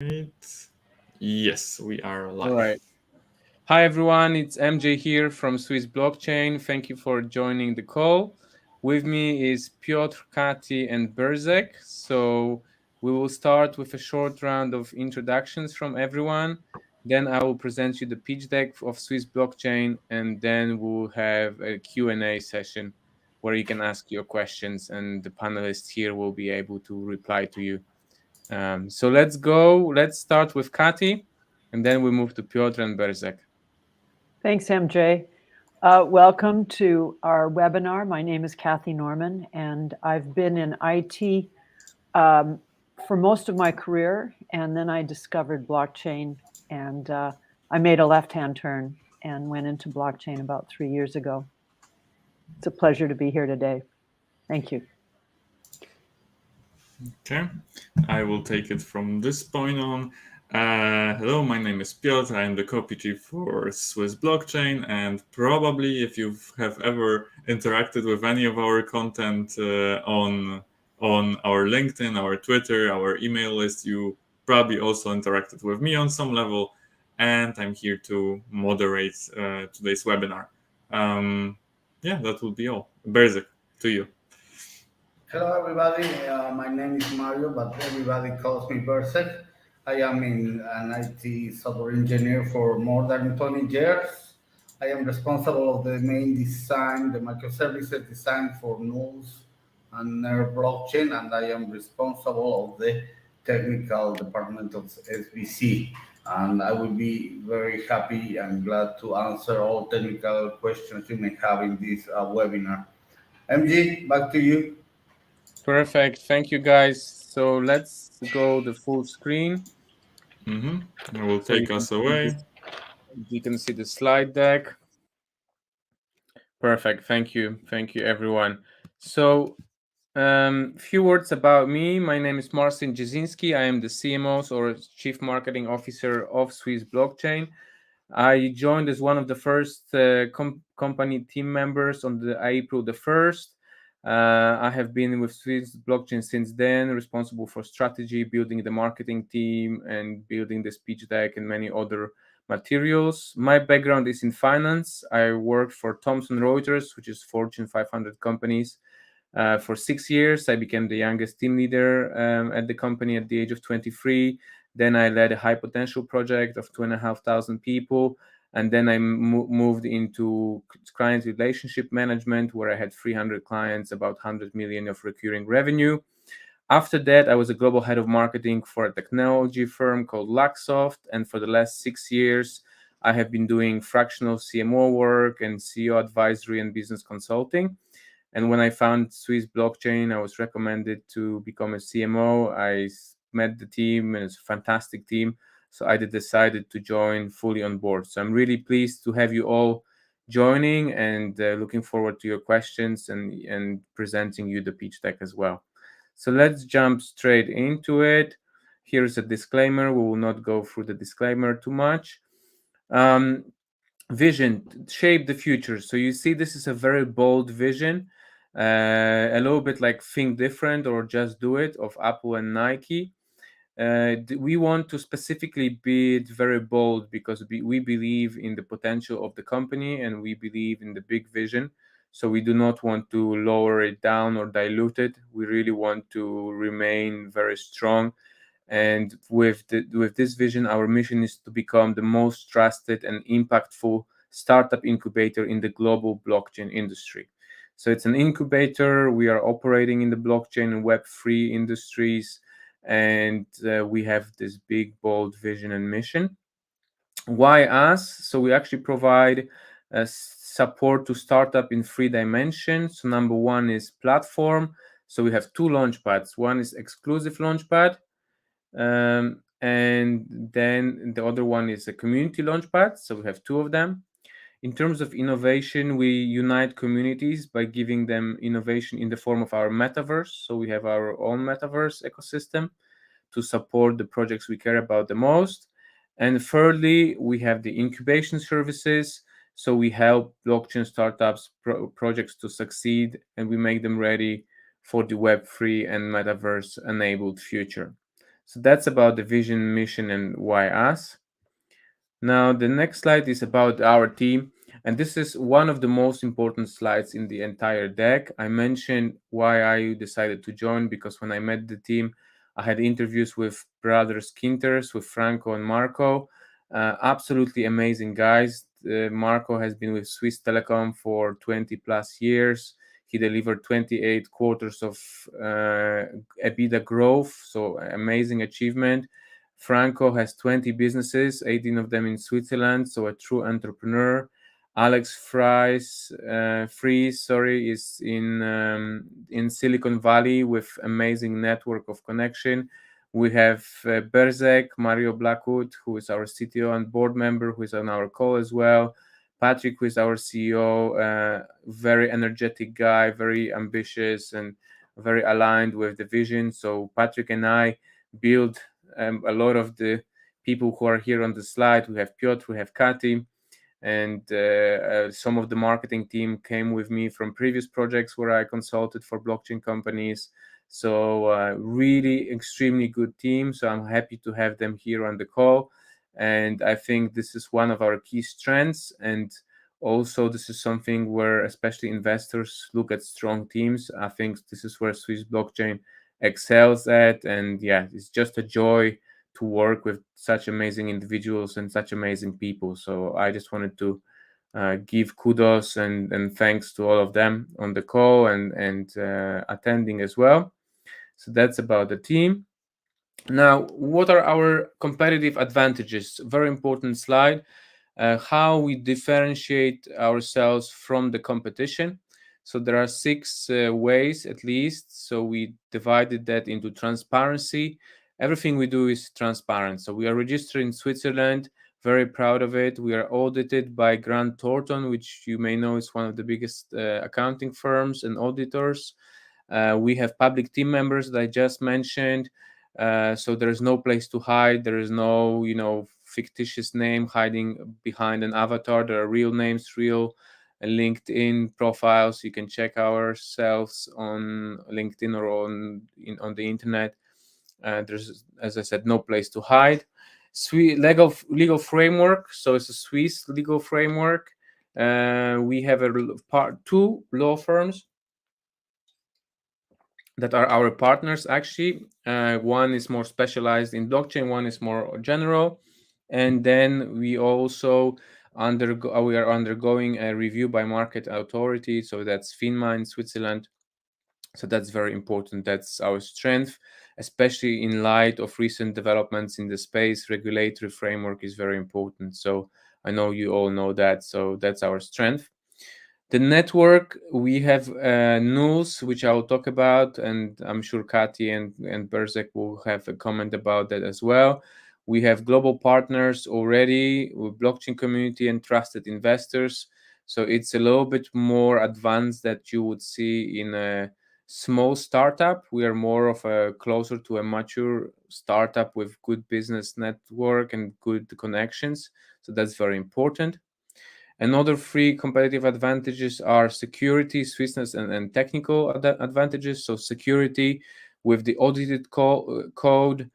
Right. Yes, we are All live. right. Hi, everyone. It's MJ here from Swiss Blockchain. Thank you for joining the call. With me is Piotr, Kati, and Berzek. So we will start with a short round of introductions from everyone. Then I will present you the pitch deck of Swiss Blockchain, and then we'll have a Q&A session where you can ask your questions, and the panelists here will be able to reply to you. So let's go. Let's start with Kati, and then we move to Piotr and Berzek. Thanks, MJ. Welcome to our webinar. My name is Kathy Norman, and I've been in IT for most of my career, and then I discovered blockchain, and I made a left-hand turn and went into blockchain about 3 years ago. It's a pleasure to be here today. Thank you. Okay, I will take it from this point on. Hello, my name is Piotr. I am the copy chief for Swiss Blockchain, and probably if you have ever interacted with any of our content on our LinkedIn, our Twitter, our email list, you probably also interacted with me on some level. And I'm here to moderate today's webinar. Yeah, that will be all. Berzek, to you. Hello, everybody. My name is Mario, but everybody calls me Berserk. I am an IT software engineer for more than 20 years. I am responsible of the main design, the microservices design for nodes and their blockchain, and I am responsible of the technical department of SBC. And I will be very happy and glad to answer all technical questions you may have in this webinar. MG, back to you. Perfect. Thank you, guys. So let's go the full screen. I will So take us away. you can see the slide deck. Perfect. Thank you. Thank you, everyone. So few words about me. My name is Marcin Jasinski. I am the CMO, or Chief Marketing Officer of Swiss Blockchain. I joined as one of the first company team members on the April the 1st. I have been with Swiss Blockchain since then, responsible for strategy, building the marketing team, and building the speech deck and many other materials. My background is in finance. I worked for Thomson Reuters, which is Fortune 500 companies. For 6 years, I became the youngest team leader at the company at the age of 23. Then I led a high potential project of 2,500 people. And then I moved into client relationship management, where I had 300 clients, about 100 million of recurring revenue. After that, I was a global head of marketing for a technology firm called Luxoft. And for the last 6 years, I have been doing fractional CMO work and CEO advisory and business consulting. And when I found Swiss Blockchain, I was recommended to become a CMO. I met the team, and it's a fantastic team. So I decided to join fully on board. So I'm really pleased to have you all joining, and looking forward to your questions and presenting you the pitch deck as well. So let's jump straight into it. Here's a disclaimer. We will not go through the disclaimer too much. Vision, shape the future. So you see, this is a very bold vision, a little bit like Think Different or Just Do It of Apple and Nike. We want to specifically be very bold because we believe in the potential of the company, and we believe in the big vision. So we do not want to lower it down or dilute it. We really want to remain very strong. And with this vision, our mission is to become the most trusted and impactful startup incubator in the global blockchain industry. So it's an incubator. We are operating in the blockchain and Web3 industries, and we have this big, bold vision and mission. Why us? So we actually provide support to startup in 3 dimensions. So number one is platform. So we have 2 launchpads. One is exclusive launchpad, and then the other one is a community launchpad. So we have 2 of them. In terms of innovation, we unite communities by giving them innovation in the form of our metaverse. So we have our own metaverse ecosystem to support the projects we care about the most. And thirdly, we have the incubation services. So we help blockchain startups projects to succeed, and we make them ready for the Web3 and metaverse enabled future. So that's about the vision, mission, and why us. Now, the next slide is about our team. And this is one of the most important slides in the entire deck. I mentioned why I decided to join, because when I met the team, I had interviews with brothers Quinters, with Franco and Marco. Absolutely amazing guys. Marco has been with Swiss Telecom for 20 plus years. He delivered 28 quarters of EBITDA growth, so amazing achievement. Franco has 20 businesses, 18 of them in Switzerland, so a true entrepreneur. Alex Fries, is in Silicon Valley with amazing network of connection. We have Berzek, Mario Blackwood, who is our CTO and board member, who is on our call as well. Patrick, who is our CEO, very energetic guy, very ambitious and very aligned with the vision. So Patrick and I build a lot of the people who are here on the slide. We have Piotr, we have Kati, and some of the marketing team came with me from previous projects where I consulted for blockchain companies. So really extremely good team. So I'm happy to have them here on the call. And I think this is one of our key strengths. And also, this is something where especially investors look at strong teams. I think this is where Swiss Blockchain excels at. And yeah, it's just a joy to work with such amazing individuals and such amazing people. So I just wanted to give kudos and thanks to all of them on the call and attending as well. So that's about the team. Now, what are our competitive advantages? Very important slide. How we differentiate ourselves from the competition. So there are 6 ways at least. So we divided that into transparency. Everything we do is transparent. So we are registered in Switzerland, very proud of it. We are audited by Grant Thornton, which you may know is one of the biggest accounting firms and auditors. We have public team members that I just mentioned. So there's no place to hide. There is no, fictitious name hiding behind an avatar. There are real names, real LinkedIn profiles. You can check ourselves on LinkedIn or on the internet. There's, as I said, no place to hide. Legal framework. So it's a Swiss legal framework. We have two law firms that are our partners, actually. One is more specialized in blockchain, one is more general. And then we also we are undergoing a review by market authority. So that's FINMA in Switzerland. So that's very important. That's our strength, especially in light of recent developments in the space. Regulatory framework is very important. So I know you all know that. So that's our strength. The network, we have Nuls, which I will talk about, and I'm sure Kati and Berzek will have a comment about that as well. We have global partners already with blockchain community and trusted investors. So it's a little bit more advanced that you would see in a small startup. We are more of a closer to a mature startup with good business network and good connections. So that's very important. Another 3 competitive advantages are security, Swissness, and technical advantages. So security with the audited code,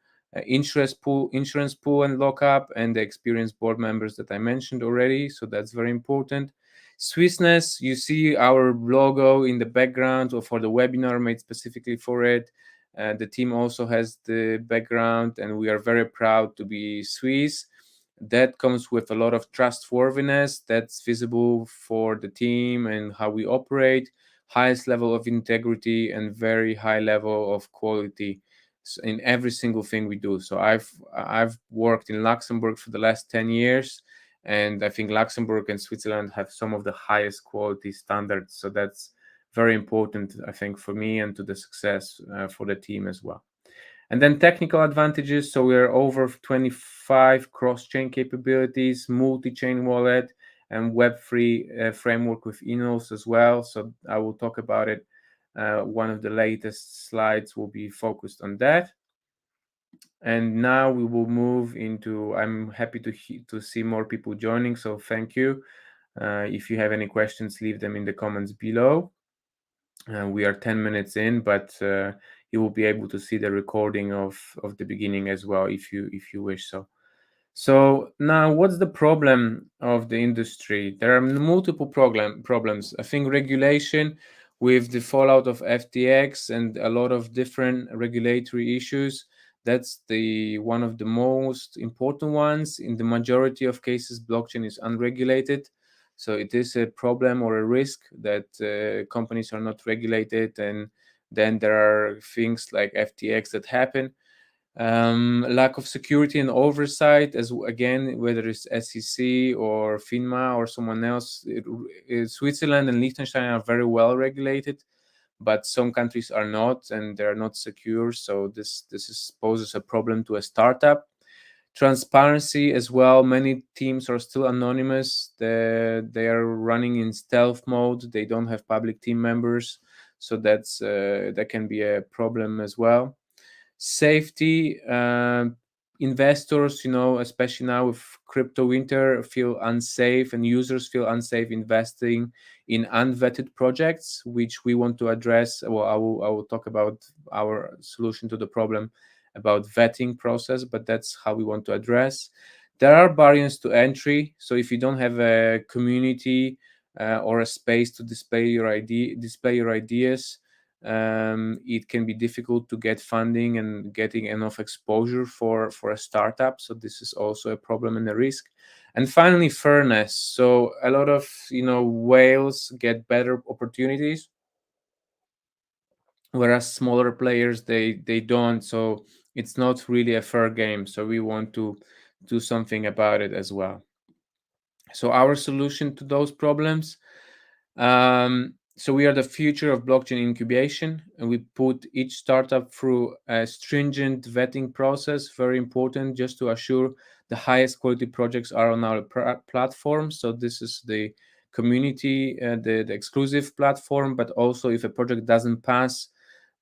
insurance pool and lockup, and the experienced board members that I mentioned already. So that's very important. Swissness, you see our logo in the background or for the webinar made specifically for it. The team also has the background, and we are very proud to be Swiss. That comes with a lot of trustworthiness that's visible for the team and how we operate, highest level of integrity and very high level of quality in every single thing we do. So I've worked in Luxembourg for the last 10 years, and I think Luxembourg and Switzerland have some of the highest quality standards. So that's very important, I think, for me and to the success for the team as well. And then technical advantages. So we're over 25 cross-chain capabilities, multi-chain wallet, and Web3 framework with Enos as well. So I will talk about it. One of the latest slides will be focused on that. And now we will move into, I'm happy to see more people joining. So thank you. If you have any questions, leave them in the comments below. We are 10 minutes in, but you will be able to see the recording of the beginning as well if you wish so. So now, what's the problem of the industry? There are multiple problems. I think regulation, with the fallout of FTX and a lot of different regulatory issues, that's the one of the most important ones. In the majority of cases, blockchain is unregulated, so it is a problem or a risk that companies are not regulated, and then there are things like FTX that happen. Lack of security and oversight, as again, whether it's SEC or FINMA or someone else. Switzerland and Liechtenstein are very well regulated, but some countries are not, and they're not secure. So poses a problem to a startup. Transparency as well. Many teams are still anonymous. They are running in stealth mode. They don't have public team members, so that can be a problem as well. Safety, investors, especially now with crypto winter, feel unsafe, and users feel unsafe investing in unvetted projects, which we want to address. Well, I will talk about our solution to the problem about vetting process, but that's how we want to address. There are barriers to entry. So if you don't have a community or a space to display your ideas, it can be difficult to get funding and getting enough exposure for a startup. So this is also a problem and a risk. And finally, fairness. So a lot of whales get better opportunities, whereas smaller players they don't. So it's not really a fair game. So we want to do something about it as well. So our solution to those problems. So we are the future of blockchain incubation, and we put each startup through a stringent vetting process, very important, just to assure the highest quality projects are on our platform. So this is the community, the exclusive platform, but also if a project doesn't pass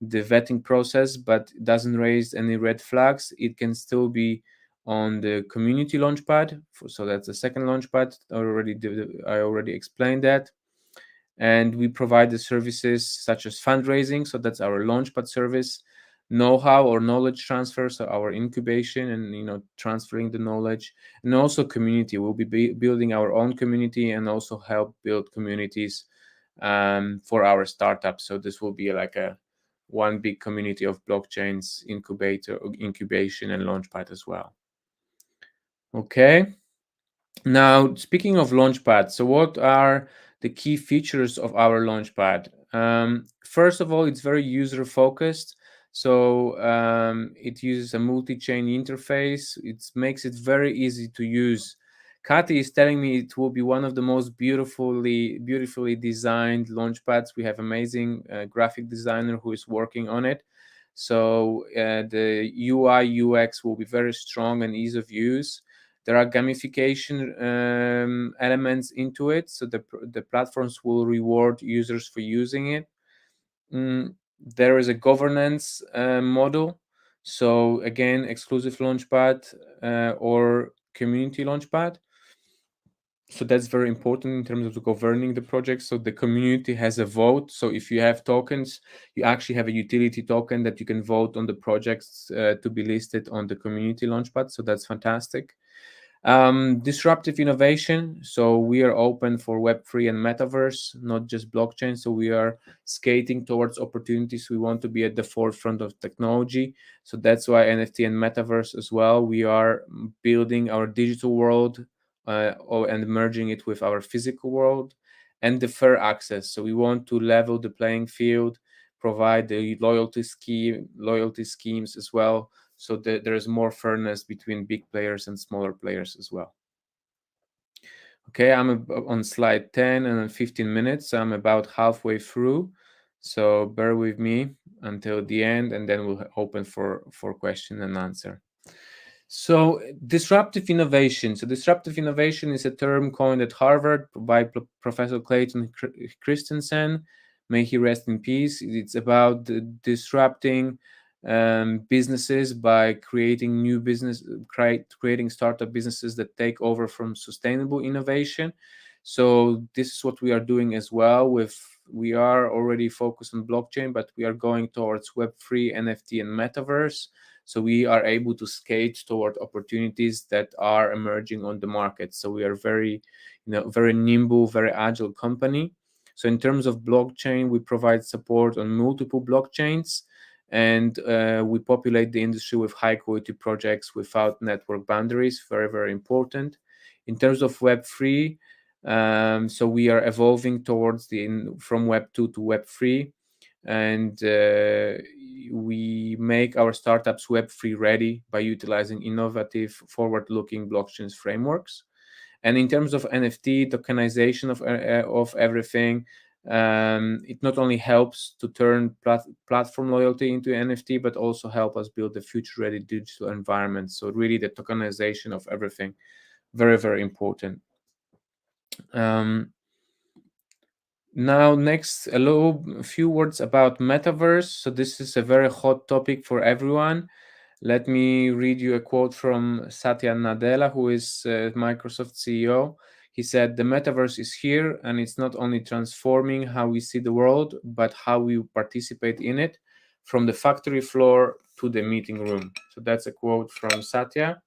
the vetting process but doesn't raise any red flags, it can still be on the community launchpad. So that's the second launchpad. I already explained that. And we provide the services such as fundraising, so that's our launchpad service, know-how or knowledge transfer, so our incubation and transferring the knowledge, and also community. We'll be building our own community and also help build communities for our startups. So this will be like a one big community of blockchains, incubation and launchpad as well. Okay. Now, speaking of Launchpad, so what are the key features of our Launchpad? First of all, it's very user-focused. So it uses a multi-chain interface. It makes it very easy to use. Kati is telling me it will be one of the most beautifully designed launchpads. We have amazing graphic designer who is working on it. So the UI UX will be very strong and ease of use. There are gamification elements into it, so the platforms will reward users for using it. There is a governance model. So again, exclusive launchpad or community launchpad. So that's very important in terms of governing the project. So the community has a vote. So if you have tokens, you actually have a utility token that you can vote on the projects to be listed on the community launchpad. So that's fantastic. Disruptive innovation. So we are open for Web3 and Metaverse, not just blockchain. So we are skating towards opportunities. We want to be at the forefront of technology. So that's why NFT and Metaverse as well. We are building our digital world and merging it with our physical world, and the fair access. So we want to level the playing field, provide the loyalty schemes as well, so that there is more fairness between big players and smaller players as well. Okay, I'm on slide 10 and 15 minutes. So I'm about halfway through. So bear with me until the end, and then we'll open for question and answer. So disruptive innovation. So disruptive innovation is a term coined at Harvard by Professor Clayton Christensen. May he rest in peace. It's about disrupting businesses by creating new business, creating startup businesses that take over from sustainable innovation. So this is what we are doing as well with We are already focused on blockchain, but we are going towards Web3, NFT, and metaverse. So we are able to skate toward opportunities that are emerging on the market. So we are very nimble, very agile company. So in terms of blockchain, we provide support on multiple blockchains, and we populate the industry with high quality projects without network boundaries. Very, very important. In terms of Web3, so we are evolving towards from Web 2 to Web 3, and we make our startups Web3 ready by utilizing innovative, forward-looking blockchain frameworks. And in terms of NFT tokenization of everything, it not only helps to turn platform loyalty into NFT, but also help us build a future-ready digital environment. So really, the tokenization of everything, very, very important. Now, next, a few words about metaverse. So this is a very hot topic for everyone. Let me read you a quote from Satya Nadella, who is Microsoft CEO. He said, "The metaverse is here, and it's not only transforming how we see the world, but how we participate in it, from the factory floor to the meeting room." So that's a quote from Satya.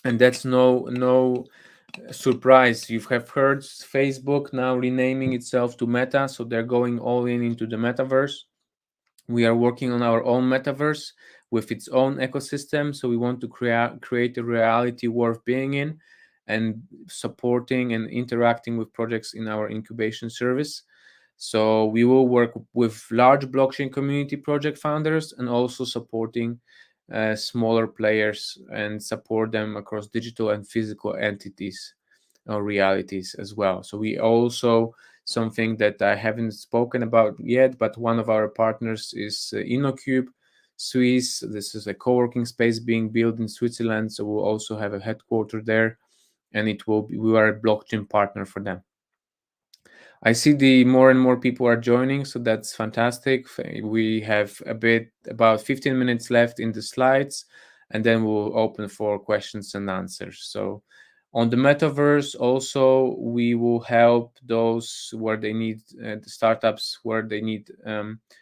And that's no surprise. You have heard Facebook now renaming itself to Meta, so they're going all into the metaverse. We are working on our own metaverse with its own ecosystem. So we want to create a reality worth being in, and supporting and interacting with projects in our incubation service. So we will work with large blockchain community project founders, and also supporting smaller players, and support them across digital and physical entities or realities as well. So we also, something that I haven't spoken about yet, but one of our partners is InnoCube Swiss. This is a co-working space being built in Switzerland, so we'll also have a headquarters there, and we are a blockchain partner for them. I see more and more people are joining, so that's fantastic. We have about 15 minutes left in the slides, and then we'll open for questions and answers. So on the metaverse, also, we will help those where they need the startups, where they need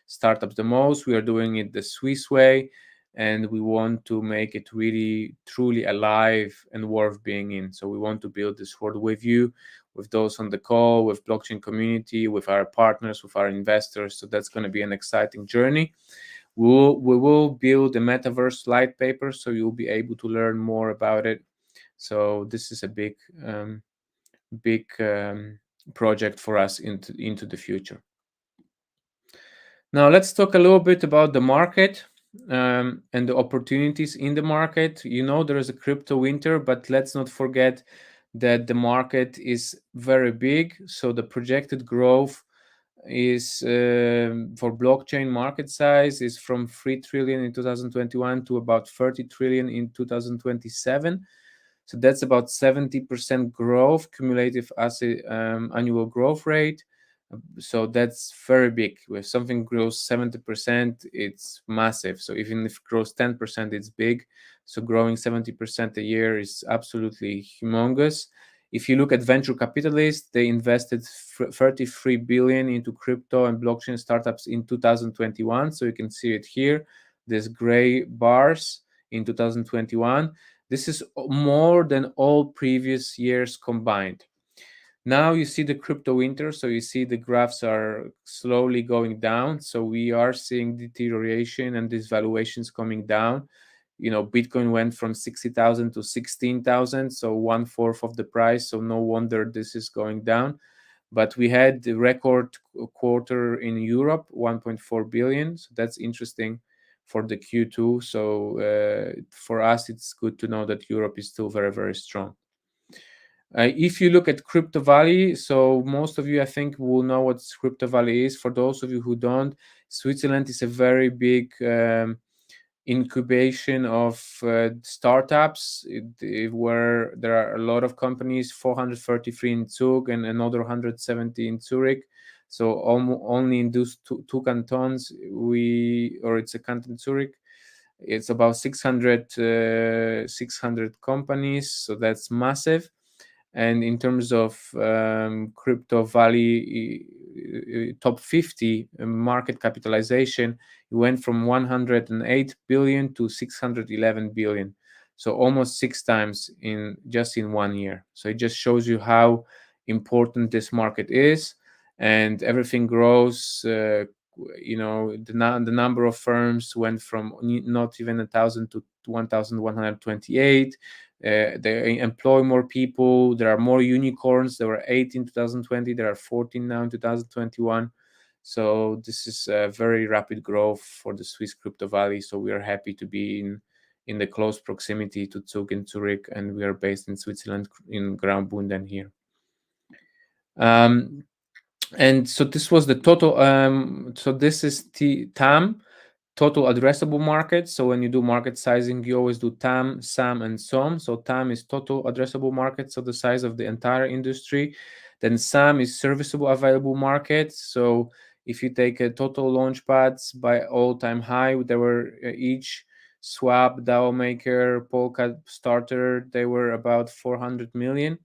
startups the most. We are doing it the Swiss way, and we want to make it really, truly alive and worth being in. So we want to build this world with you, with those on the call, with blockchain community, with our partners, with our investors. So that's going to be an exciting journey. We will build a metaverse light paper, so you'll be able to learn more about it. So this is a big project for us into the future. Now let's talk a little bit about the market and the opportunities in the market. There is a crypto winter, but let's not forget that the market is very big. So the projected growth is for blockchain market size is from 3 trillion in 2021 to about 30 trillion in 2027. So that's about 70% growth, cumulative annual growth rate. So that's very big. If something grows 70%, it's massive. So even if it grows 10%, it's big. So growing 70% a year is absolutely humongous. If you look at venture capitalists, they invested 33 billion into crypto and blockchain startups in 2021. So you can see it here. There's gray bars in 2021. This is more than all previous years combined. Now you see the crypto winter, so you see the graphs are slowly going down. So we are seeing deterioration and these valuations coming down. Bitcoin went from 60,000 to 16,000, so 1/4 of the price. So no wonder this is going down. But we had the record quarter in Europe, 1.4 billion. So that's interesting for the Q2. So for us, it's good to know that Europe is still very, very strong. If you look at Crypto Valley, so most of you, I think, will know what Crypto Valley is. For those of you who don't, Switzerland is a very big incubation of startups, where there are a lot of companies, 433 in Zug and another 170 in Zurich. So only in those two cantons, it's a canton Zurich. It's about 600 companies, so that's massive. And in terms of Crypto Valley top 50 market capitalization, it went from 108 billion to 611 billion. So almost 6 times in just in 1 year. So it just shows you how important this market is, and everything grows. The number of firms went from not even 1,000 to 1,128. They employ more people. There are more unicorns. There were 8 in 2020. There are 14 now in 2021. So this is a very rapid growth for the Swiss Crypto Valley. So we are happy to be in the close proximity to Zug and Zurich, and we are based in Switzerland in Graubünden here. And so this was the total. So this is TAM, total addressable market. So when you do market sizing, you always do TAM, SAM, and SOM. So TAM is total addressable market, so the size of the entire industry. Then SAM is serviceable available market. So if you take a total launchpads by all-time high, there were each Swap, DAO Maker, Polka, Starter, they were about 400 million.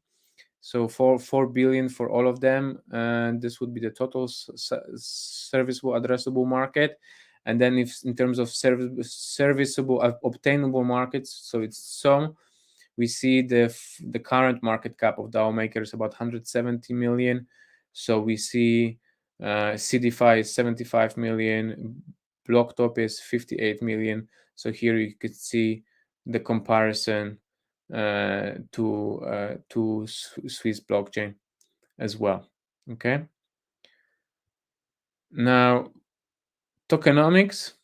So 4 billion for all of them, and this would be the total serviceable addressable market. And then if in terms of serviceable obtainable markets, so it's SOM, we see the current market cap of DAO Maker is about 170 million. So we see CDFI is 75 million, Blocktop is 58 million. So here you could see the comparison to Swiss Blockchain as well. Okay. Now, tokenomics,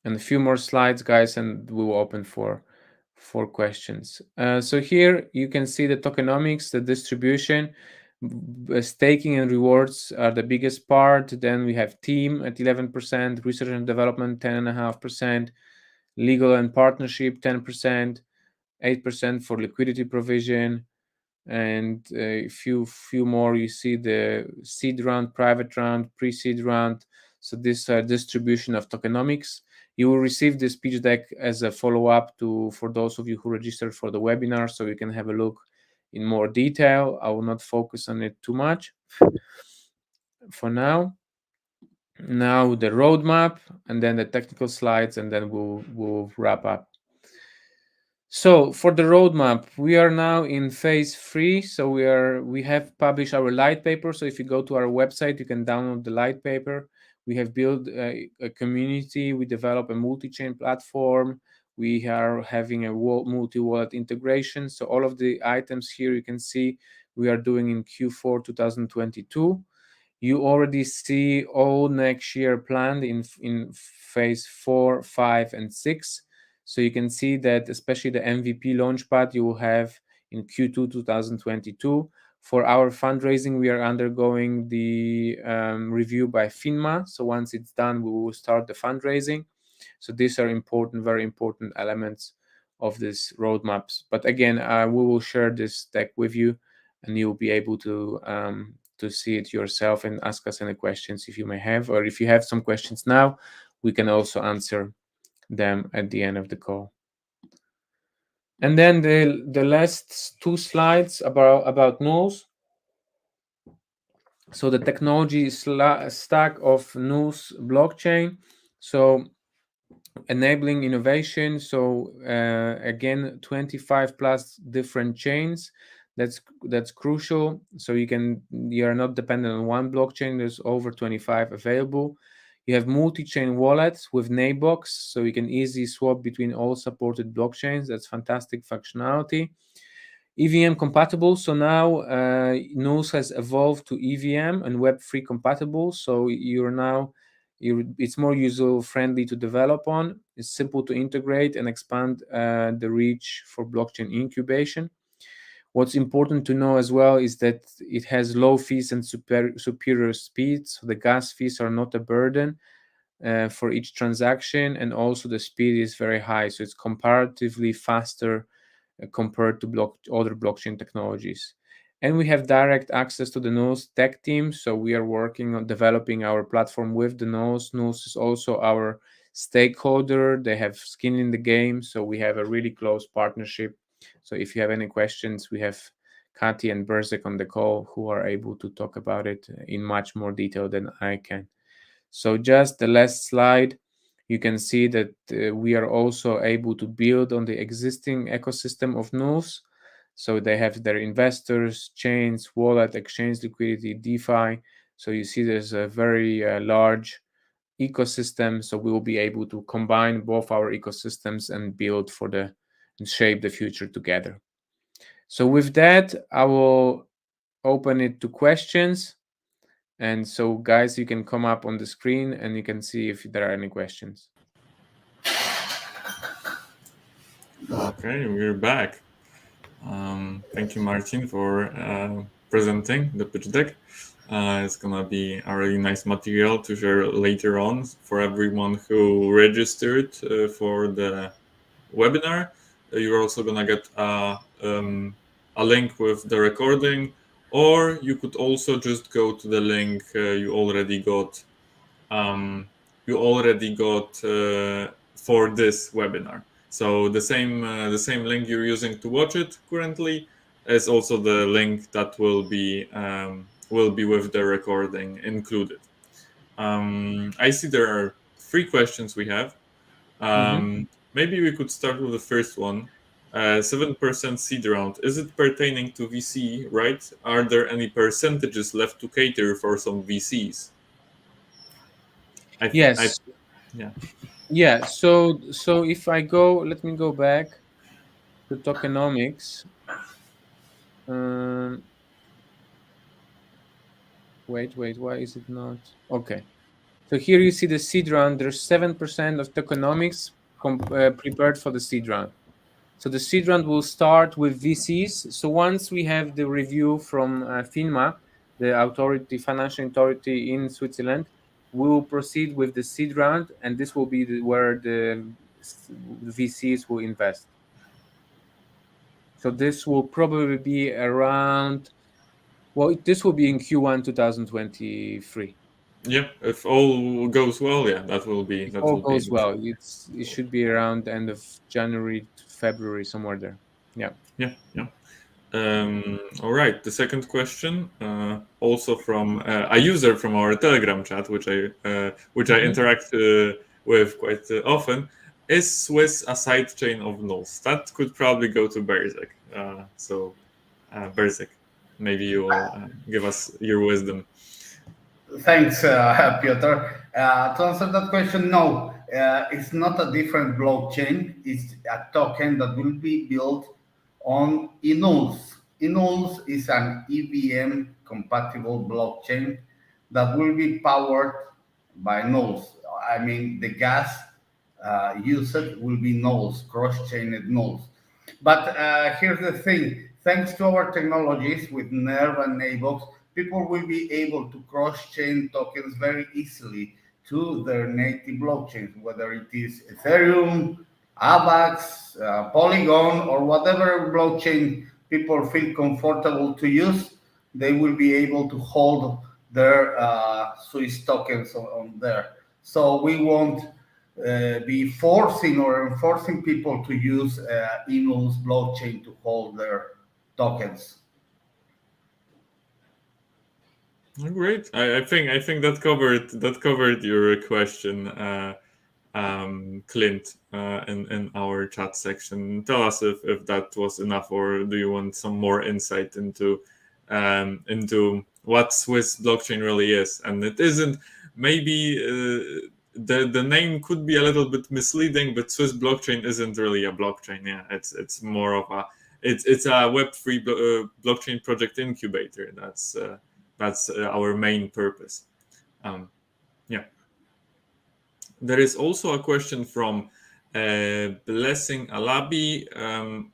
and a few more slides, guys, and we will open for questions. So here you can see the tokenomics, the distribution. Staking and rewards are the biggest part. Then we have team at 11%, research and development 10.5%, legal and partnership 10%, 8% for liquidity provision, and a few more. You see the seed round, private round, pre-seed round. So this distribution of tokenomics. You will receive this pitch deck as a follow-up for those of you who registered for the webinar, so you can have a look in more detail. I will not focus on it too much for now. Now the roadmap, and then the technical slides, and then we'll wrap up. So for the roadmap, we are now in phase 3. So we have published our light paper. So if you go to our website, you can download the light paper. We have built a community. We develop a multi-chain platform. We are having a multi-wallet integration. So all of the items here you can see we are doing in Q4 2022. You already see all next year planned in phase 4, 5, and 6. So you can see that especially the MVP launchpad you will have in Q2 2022. For our fundraising, we are undergoing the review by FINMA. So once it's done, we will start the fundraising. So these are important, very important elements of this roadmaps. But again, we will share this deck with you, and you'll be able to see it yourself and ask us any questions if you may have, or if you have some questions now, we can also answer them at the end of the call. And then the last 2 slides about NULS. So the technology stack of NULS blockchain. So enabling innovation. So again, 25 plus different chains. That's crucial. So you are not dependent on one blockchain. There's over 25 available. You have multi-chain wallets with Neighbox, so you can easily swap between all supported blockchains. That's fantastic functionality. EVM compatible. So now NULS has evolved to EVM and Web3 compatible. So it's more user friendly to develop on. It's simple to integrate and expand the reach for blockchain incubation. What's important to know as well is that it has low fees and superior speed. So the gas fees are not a burden for each transaction, and also the speed is very high. So it's comparatively faster compared to other blockchain technologies. And we have direct access to the NULS tech team. So we are working on developing our platform with the NULS. NULS is also our stakeholder. They have skin in the game. So we have a really close partnership So if you have any questions, we have Kati and Berzek on the call who are able to talk about it in much more detail than I can. So just the last slide, you can see that we are also able to build on the existing ecosystem of Nulls. So they have their investors, chains, wallet, exchange liquidity, DeFi. So you see there's a very large ecosystem. So we will be able to combine both our ecosystems and build and shape the future together. So with that, I will open it to questions. And so, guys, you can come up on the screen and you can see if there are any questions. Okay, we're back. Thank you, Marcin, for presenting the pitch deck. It's gonna be a really nice material to share later on for everyone who registered for the webinar. You're also gonna get a link with the recording, or you could also just go to the link you already got. For this webinar. So the same link you're using to watch it currently is also the link that will be with the recording included. I see there are 3 questions we have. Maybe we could start with the first one. 7% seed round. Is it pertaining to VC, right? Are there any percentages left to cater for some VCs? Yes. Yeah. Yeah. So if I go, let me go back to tokenomics. Wait. Why is it not? Okay. So here you see the seed round. There's 7% of tokenomics prepared for the seed round. So the seed round will start with VCs. So once we have the review from FINMA, the financial authority in Switzerland, we will proceed with the seed round, and this will be where the VCs will invest. So this will probably be around, this will be in Q1 2023. Yeah, if all goes well, yeah, that will be. If all goes well, it should be around end of January to February, somewhere there. Yeah. Yeah. All right. The second question, also from a user from our Telegram chat, which I interact with quite often. Is Swiss a sidechain of Nulls? That could probably go to Berzek. Berzek, maybe you will give us your wisdom. Thanks, Piotr. To answer that question, no, it's not a different blockchain. It's a token that will be built on Inuls. Inuls is an EVM compatible blockchain that will be powered by nodes. I mean, the gas used will be nodes, cross-chained nodes. But here's the thing: thanks to our technologies with Nerve and Navox, people will be able to cross-chain tokens very easily to their native blockchains, whether it is Ethereum, AVAX, Polygon, or whatever blockchain people feel comfortable to use. They will be able to hold their Swiss tokens on there. So we won't be forcing or enforcing people to use Inul's blockchain to hold their tokens. Great. I think that covered your question, Clint, in our chat section. Tell us if that was enough, or do you want some more insight into what Swiss blockchain really is? And it isn't maybe. The name could be a little bit misleading, but Swiss blockchain isn't really a blockchain. Yeah, it's more of it's a Web3 blockchain project incubator. That's our main purpose. Yeah. There is also a question from Blessing Alabi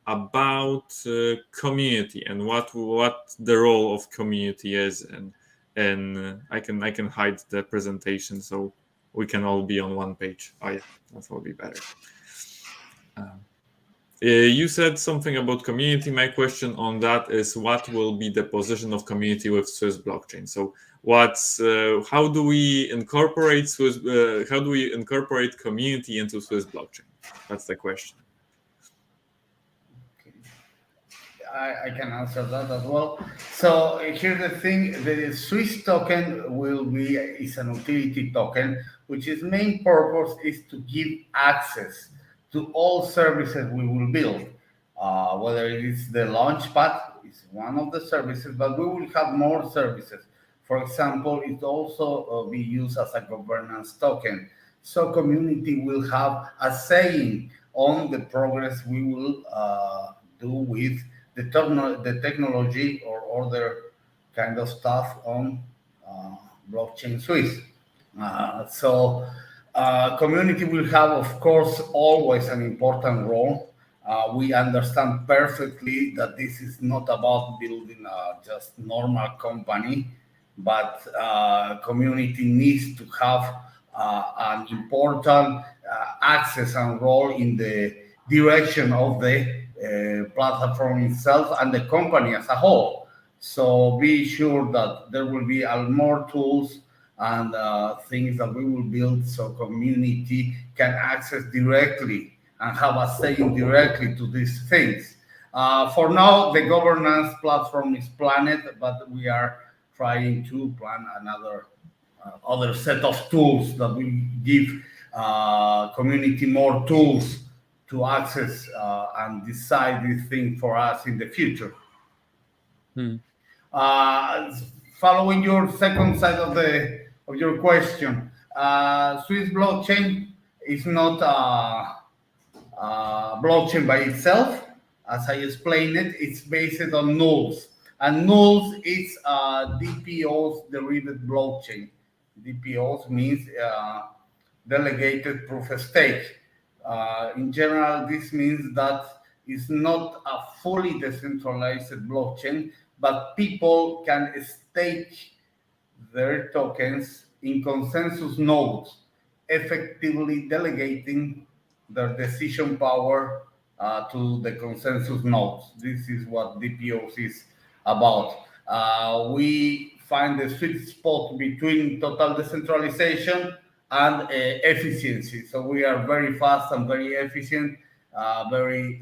about community and what the role of community is, and I can hide the presentation so we can all be on one page. Oh yeah, that will be better. You said something about community. My question on that is, what will be the position of community with Swiss blockchain? So, how do we incorporate community into Swiss blockchain? That's the question. I can answer that as well. So here's the thing: the Swiss token is an utility token, which its main purpose is to give access to all services we will build. Whether it is the Launchpad, is one of the services, but we will have more services. For example, it also be used as a governance token, so community will have a saying on the progress we will do with the technology or other kind of stuff on blockchain Swiss. Community will have, of course, always an important role. We understand perfectly that this is not about building a just normal company, but community needs to have an important access and role in the direction of the platform itself and the company as a whole. So be sure that there will be more tools and things that we will build so community can access directly and have a say directly to these things. For now, the governance platform is planned, but we are trying to plan another other set of tools that will give community more tools to access and decide this thing for us in the future. Following your second side of your question, Swiss blockchain is not a blockchain by itself. As I explained it, it's based on nulls, and nulls is DPo's derived blockchain. DPo's means delegated proof of stake. In general, this means that it's not a fully decentralized blockchain, but people can stake their tokens in consensus nodes, effectively delegating their decision power to the consensus nodes. This is what DPoS is about. We find the sweet spot between total decentralization and efficiency. So we are very fast and very efficient, very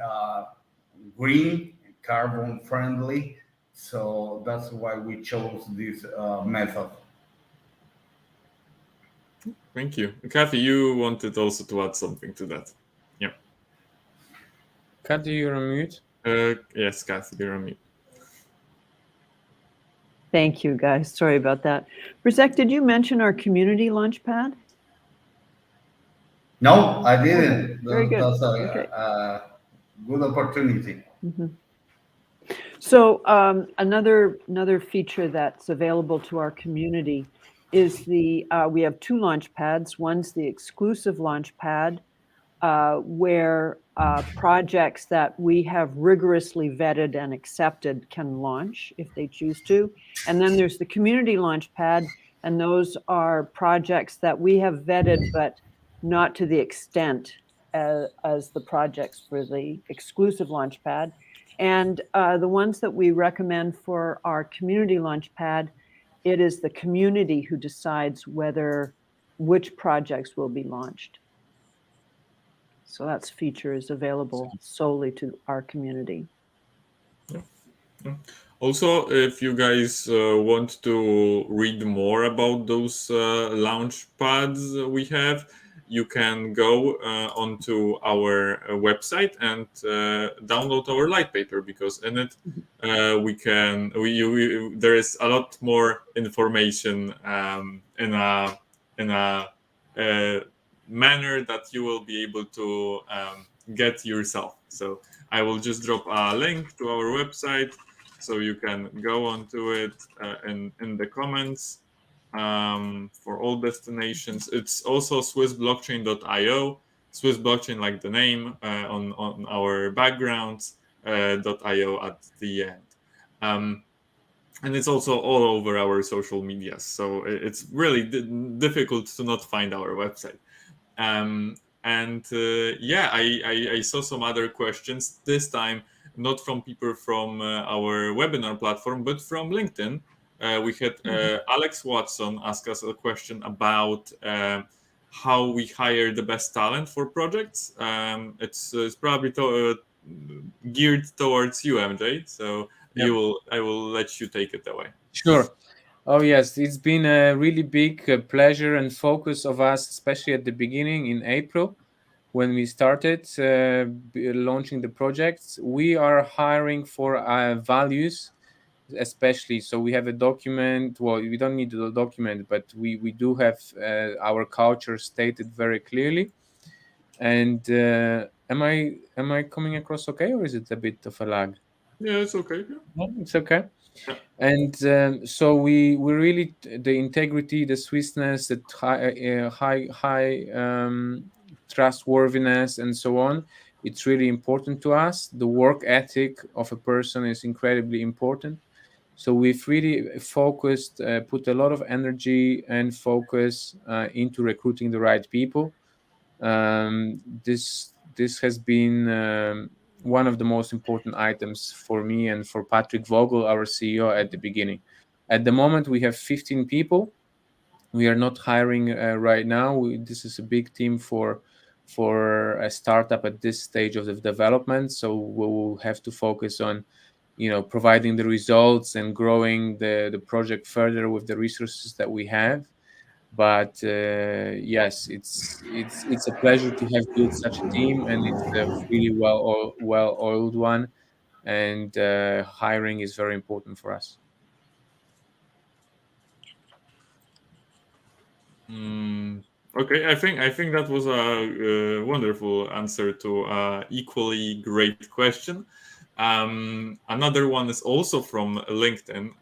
green, carbon friendly. So that's why we chose this method. Thank you. Kathy, you wanted also to add something to that. Yeah. Kathy, you're on mute. Yes, Kathy, you're on mute. Thank you, guys. Sorry about that. Brzek, did you mention our community launchpad? No, I didn't. Okay, very good. That's a good opportunity. Mm-hmm. So another feature that's available to our community is we have two launch pads. One's the exclusive launch pad, where projects that we have rigorously vetted and accepted can launch if they choose to. And then there's the community launch pad, and those are projects that we have vetted, but not to the extent as the projects for the exclusive launch pad. And the ones that we recommend for our community launch pad, it is the community who decides which projects will be launched. So that feature is available solely to our community. Yeah. Also, if you guys want to read more about those launch pads we have, you can go onto our website and download our light paper, because in it there is a lot more information in a manner that you will be able to get yourself. So I will just drop a link to our website so you can go onto it in the comments. For all destinations, it's also swissblockchain.io, Swiss Blockchain like the name, on our backgrounds, .io at the end. And it's also all over our social medias, so it's really difficult to not find our website. I saw some other questions, this time not from people from our webinar platform, but from LinkedIn. We had Alex Watson ask us a question about how we hire the best talent for projects. It's probably geared towards you, MJ. So Yep. I will let you take it away. Sure. Oh yes, it's been a really big pleasure and focus of us, especially at the beginning in April when we started launching the projects. We are hiring for values, especially. So we have a document. Well, we don't need the document, but we do have our culture stated very clearly. And am I coming across okay, or is it a bit of a lag? Yeah, it's okay. Yeah. No, it's okay. Yeah. And so we really the integrity, the Swissness, the high trustworthiness, and so on. It's really important to us. The work ethic of a person is incredibly important. So we've really focused, put a lot of energy and focus into recruiting the right people. This has been one of the most important items for me and for Patrick Vogel, our CEO, at the beginning. At the moment, we have 15 people. We are not hiring right now. This is a big team for a startup at this stage of the development. So we will have to focus on, providing the results and growing the project further with the resources that we have. But yes, it's a pleasure to have built such a team, and it's a really well oiled one. And hiring is very important for us. Okay, I think that was a wonderful answer to a equally great question. Another one is also from LinkedIn.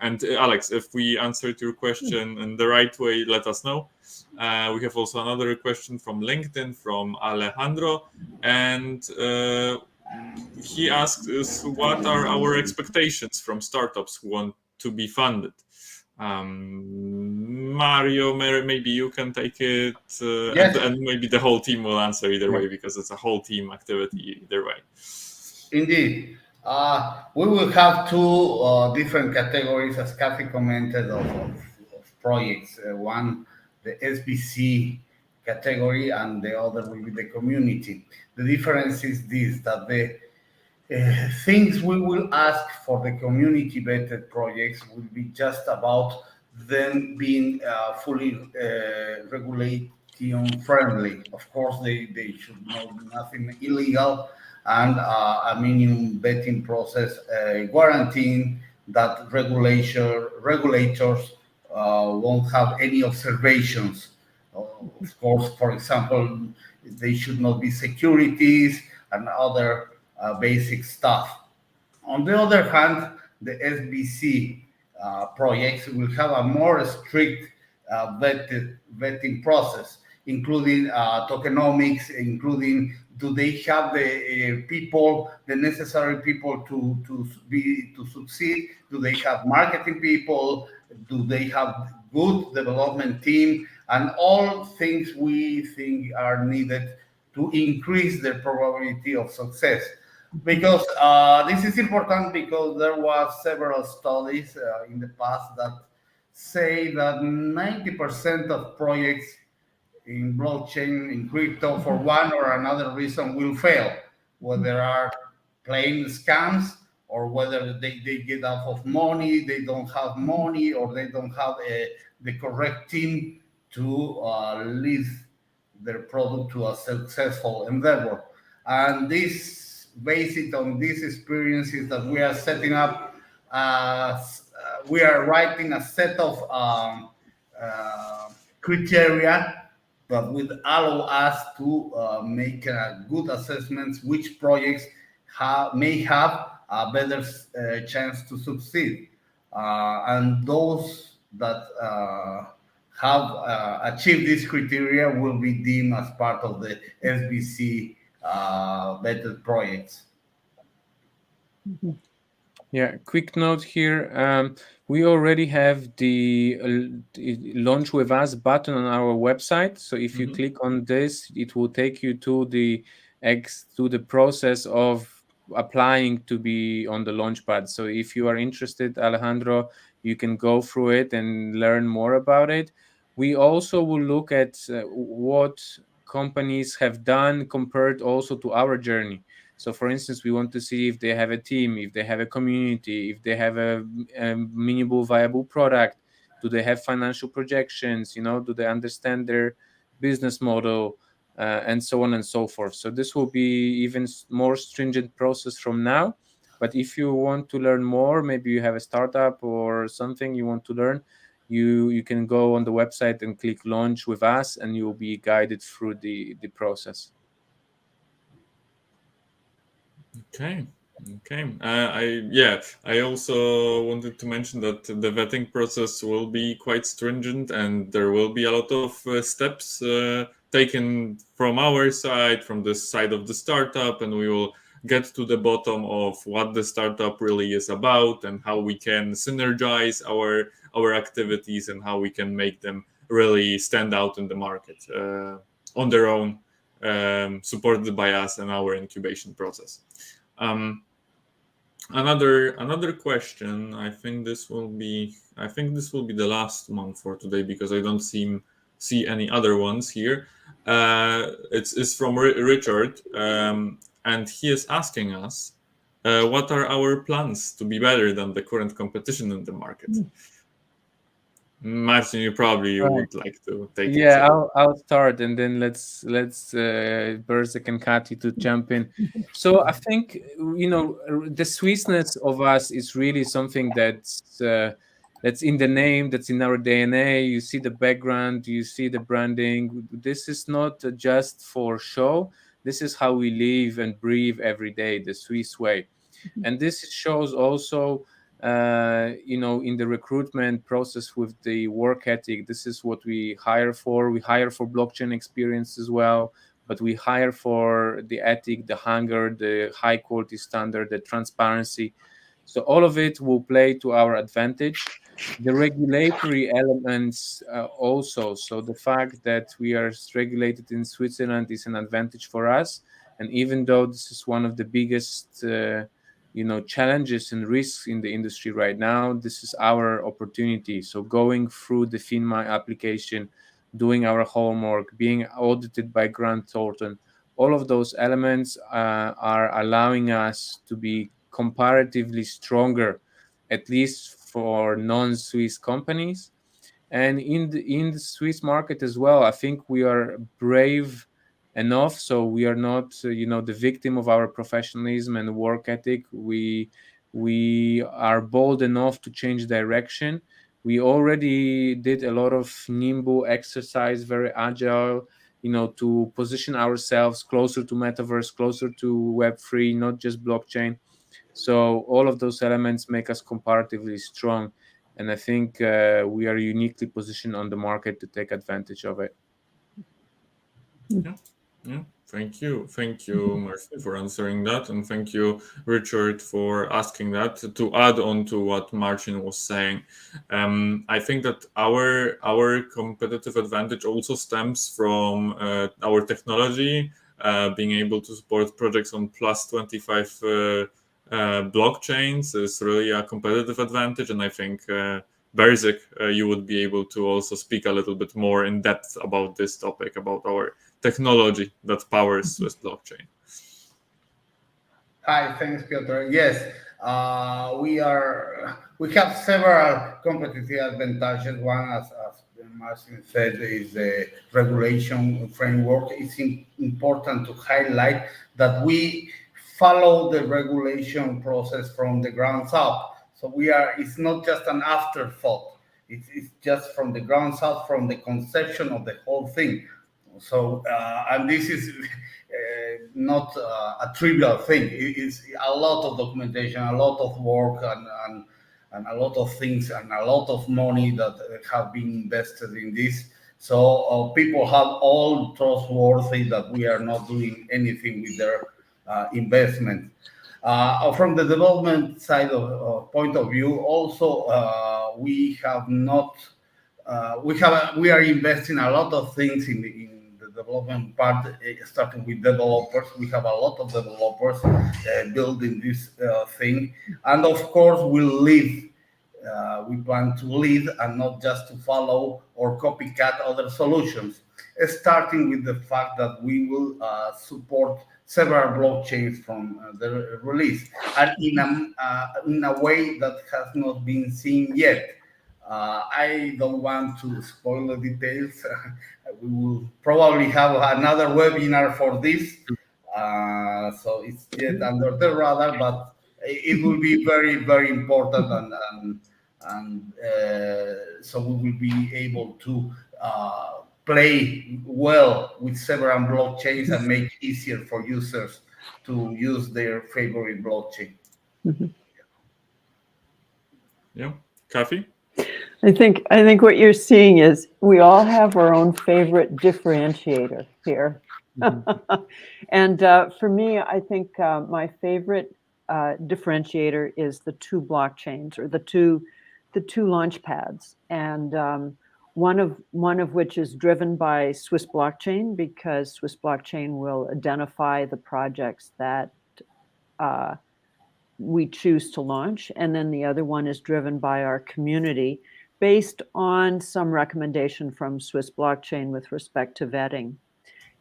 And Alex, if we answered your question in the right way, let us know. We have also another question from LinkedIn from Alejandro, and he asks us what are our expectations from startups who want to be funded. Mario, maybe you can take it, Yes. and maybe the whole team will answer either Yeah. way, because it's a whole team activity either way. Indeed. We will have two different categories, as Kathy commented, of projects. One, the SBC category, and the other will be the community. The difference is this, that the things we will ask for the community vetted projects will be just about them being fully regulation friendly. Of course, they should know nothing illegal, and a minimum vetting process guaranteeing that regulators won't have any observations. Of course, for example, they should not be securities and other basic stuff. On the other hand, the SBC projects will have a more strict vetting process, including tokenomics, including do they have the people, the necessary people to succeed? Do they have marketing people? Do they have good development team? And all things we think are needed to increase the probability of success. Because this is important, because there was several studies in the past that say that 90% of projects in blockchain, in crypto, for one or another reason will fail, whether are plain scams, or whether they get out of money, they don't have money, or they don't have the correct team to lead their product to a successful endeavor. And this, based on these experiences that we are setting up, we are writing a set of criteria that would allow us to make good assessments which projects may have a better chance to succeed. And those that have achieved this criteria will be deemed as part of the SBC vetted projects. Yeah, quick note here. We already have the launch with us button on our website. So if you click on this, it will take you to the process of applying to be on the launchpad. So if you are interested, Alejandro, you can go through it and learn more about it. We also will look at what companies have done compared also to our journey. So, for instance, we want to see if they have a team, if they have a community, if they have a minimal viable product, do they have financial projections, do they understand their business model, and so on and so forth. So this will be even more stringent process from now. But if you want to learn more, maybe you have a startup or something you want to learn, you can go on the website and click launch with us, and you'll be guided through the process. Okay. I also wanted to mention that the vetting process will be quite stringent, and there will be a lot of steps taken from our side, from the side of the startup, and we will get to the bottom of what the startup really is about and how we can synergize our activities and how we can make them really stand out in the market on their own, supported by us and our incubation process. Another question. I think this will be the last one for today, because I don't see any other ones here. It's from Richard, and he is asking us, what are our plans to be better than the current competition in the market? Marcin, you probably would like to take it. Yeah, I'll start, and then let's Berzek and Kati to jump in. So I think the Swissness of us is really something that's in the name, that's in our DNA. You see the background, you see the branding. This is not just for show. This is how we live and breathe every day, the Swiss way, and this shows also in the recruitment process with the work ethic. This is what we hire for. We hire for blockchain experience as well, but we hire for the ethic, the hunger, the high quality standard, the transparency. So all of it will play to our advantage. The regulatory elements also. So the fact that we are regulated in Switzerland is an advantage for us. And even though this is one of the biggest challenges and risks in the industry right now, this is our opportunity. So going through the FinMa application, doing our homework, being audited by Grant Thornton, all of those elements are allowing us to be comparatively stronger, at least for non-Swiss companies. And in the Swiss market as well, I think we are brave enough, so we are not the victim of our professionalism and work ethic. We are bold enough to change direction. We already did a lot of nimble exercise, very agile, to position ourselves closer to metaverse, closer to Web3, not just blockchain. So all of those elements make us comparatively strong, and I think we are uniquely positioned on the market to take advantage of it. Yeah, thank you, Marcin, for answering that, and thank you, Richard, for asking that. To add on to what Marcin was saying, I think that our competitive advantage also stems from our technology, being able to support projects on plus 25 blockchains is really a competitive advantage, and I think Berzek, you would be able to also speak a little bit more in depth about this topic, about our technology that powers Swiss blockchain. Hi, thanks, Piotr. Yes, we have several competitive advantages. One, as Marcin said, is the regulation framework. It's important to highlight that we follow the regulation process from the ground up. So it's not just an afterthought. It's just from the ground up, from the conception of the whole thing. So, and this is not a trivial thing. It's a lot of documentation, a lot of work, and a lot of things, and a lot of money that have been invested in this. So people have all trustworthy that we are not doing anything with their investment. From the development side of point of view, also we have not. We are investing a lot of things in the development part, starting with developers. We have a lot of developers building this thing, and of course we'll lead. We plan to lead and not just to follow or copycat other solutions. starting with the fact that we will support several blockchains from the release, and in a way that has not been seen yet. I don't want to spoil the details. We will probably have another webinar for this, so it's yet under the radar, but it will be very, very important, and so we will be able to play well with several blockchains and make it easier for users to use their favorite blockchain. Yeah, Kathy? I think what you're seeing is we all have our own favorite differentiator here. And for me, I think my favorite differentiator is the two blockchains, or the two launch pads, and one of which is driven by Suisse Blockchain, because Suisse Blockchain will identify the projects that we choose to launch, and then the other one is driven by our community, based on some recommendation from Suisse Blockchain with respect to vetting.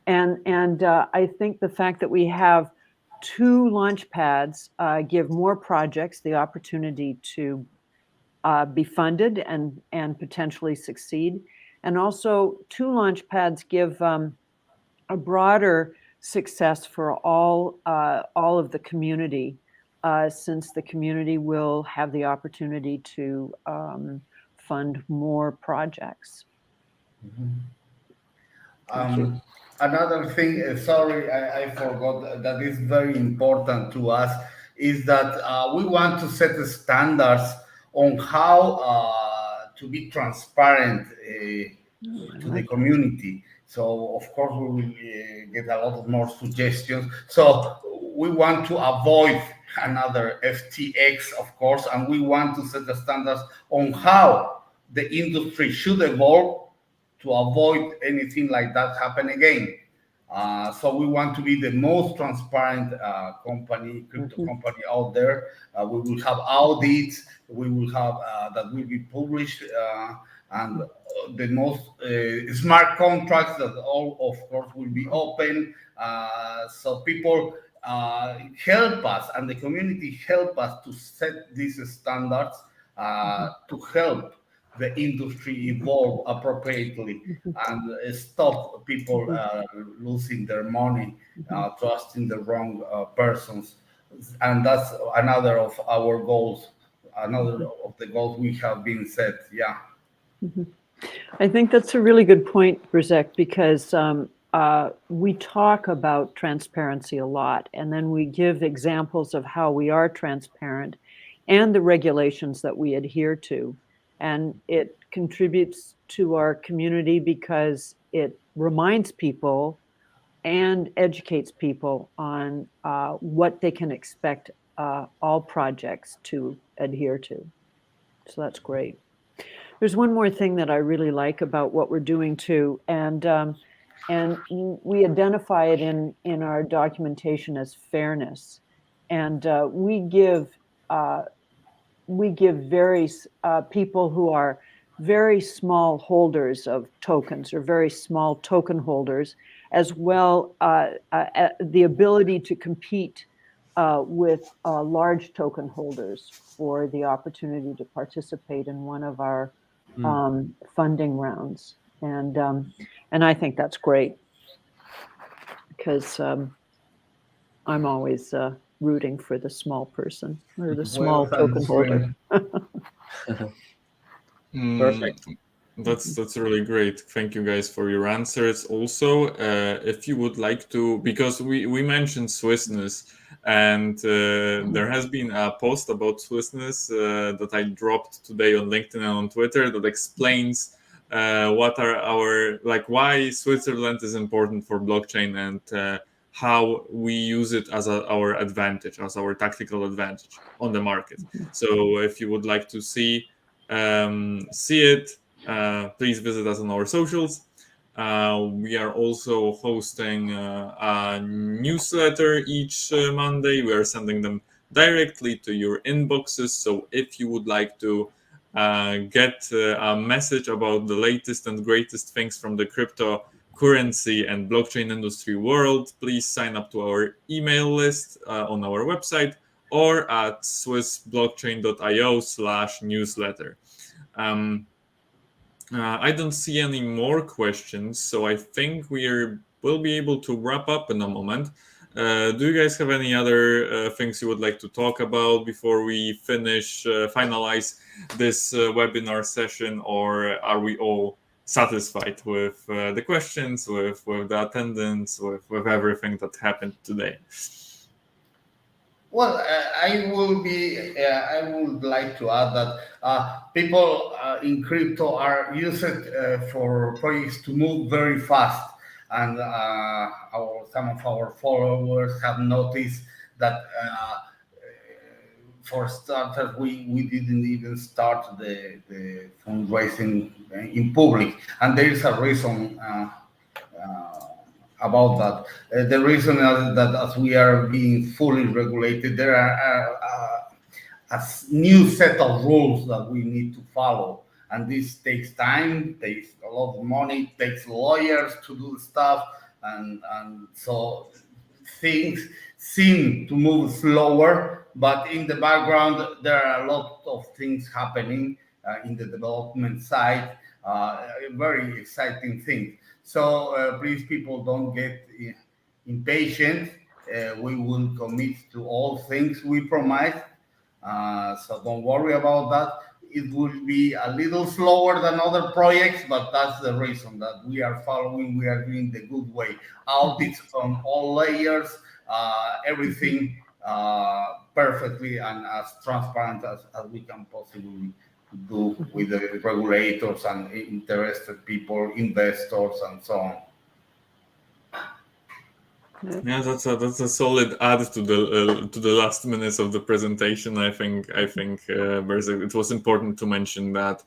And I think the fact that we have two launch pads give more projects the opportunity to be funded and potentially succeed. And also, two launch pads give a broader success for all of the community, since the community will have the opportunity to fund more projects. Another thing, sorry, I forgot, that is very important to us, is that we want to set the standards on how to be transparent to the community. So of course we will get a lot of more suggestions. So we want to avoid another FTX, of course, and we want to set the standards on how the industry should evolve to avoid anything like that happen again. So we want to be the most transparent crypto company out there. We will have audits. We will have that will be published, and the most smart contracts that all, of course, will be open. So people help us, and the community help us to set these standards to help the industry evolve appropriately and stop people losing their money, trusting the wrong persons. And that's another of our goals, another of the goals we have been set. Yeah. I think that's a really good point, Brzek, because we talk about transparency a lot, and then we give examples of how we are transparent and the regulations that we adhere to. And it contributes to our community because it reminds people and educates people on what they can expect all projects to adhere to. So that's great. There's one more thing that I really like about what we're doing too, and we identify it in our documentation as fairness, and we give very people who are very small holders of tokens, or very small token holders, as well the ability to compete with large token holders for the opportunity to participate in one of our funding rounds, and I think that's great, because I'm always rooting for the small person, or the small token holder. Perfect. That's really great. Thank you guys for your answers. Also, if you would like to, because we mentioned Swissness, and there has been a post about Swissness that I dropped today on LinkedIn and on Twitter that explains what are our, like, why Switzerland is important for blockchain, and how we use it as our advantage, as our tactical advantage on the market. So if you would like to see it, please visit us on our socials. We are also hosting a newsletter each Monday. We are sending them directly to your inboxes. So if you would like to get a message about the latest and greatest things from the crypto currency and blockchain industry world, please sign up to our email list on our website or at swissblockchain.io/newsletter. I don't see any more questions, so I think we'll be able to wrap up in a moment. Do you guys have any other things you would like to talk about before we finalize this webinar session, or are we all satisfied with the questions, with the attendance, with everything that happened today? Well, I would like to add that people in crypto are used for projects to move very fast, and some of our followers have noticed that. For starters, we didn't even start the fundraising in public, and there is a reason about that. The reason is that as we are being fully regulated, there are a new set of rules that we need to follow. And this takes time, takes a lot of money, takes lawyers to do stuff. And so things seem to move slower, but in the background, there are a lot of things happening in the development side, very exciting things. So please, people, don't get impatient. We will commit to all things we promise. So don't worry about that. It will be a little slower than other projects, but that's the reason that we are following. We are doing the good way. Audits on all layers, everything perfectly and as transparent as we can possibly do with the regulators and interested people, investors, and so on. Yeah, that's a solid add to the last minutes of the presentation. I think it was important to mention that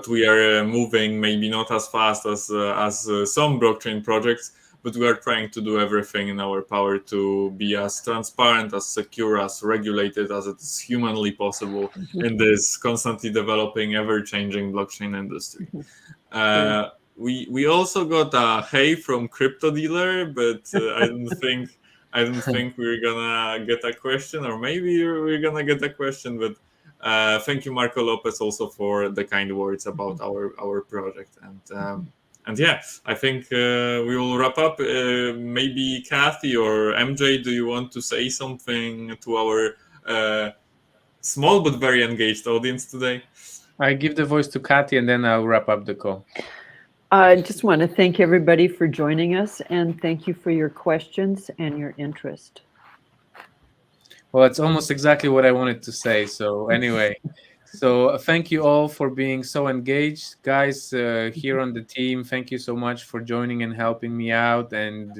we are moving maybe not as fast as some blockchain projects, but we are trying to do everything in our power to be as transparent, as secure, as regulated as it is humanly possible in this constantly developing, ever-changing blockchain industry. We also got a hey from Crypto Dealer, but I don't think we're gonna get a question, or maybe we're gonna get a question. But thank you, Marco Lopez, also for the kind words about our project. And yeah, I think we will wrap up. Maybe Kathy or MJ, do you want to say something to our small but very engaged audience today? I give the voice to Kathy, and then I'll wrap up the call. I just want to thank everybody for joining us, and thank you for your questions and your interest. Well, it's almost exactly what I wanted to say. So anyway, so thank you all for being so engaged. Guys here on the team, thank you so much for joining and helping me out and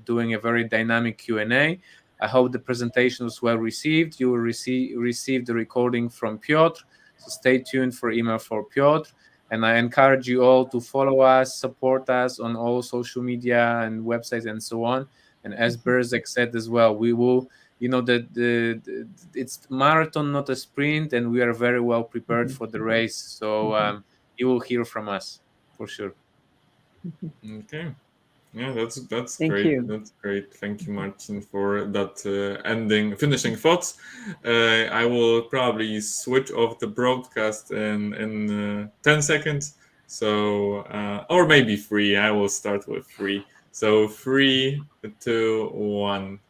doing a very dynamic Q&A. I hope the presentation was well received. You will receive the recording from Piotr, so stay tuned for email for Piotr. And I encourage you all to follow us, support us on all social media and websites and so on. And as Berzek said as well, we will, it's marathon, not a sprint, and we are very well prepared for the race. So you will hear from us for sure. Okay. Yeah, that's Thank great. you. That's great. Thank you, Marcin, for that finishing thoughts. I will probably switch off the broadcast in 10 seconds. So, or maybe 3. I will start with 3. So 3, 2, 1.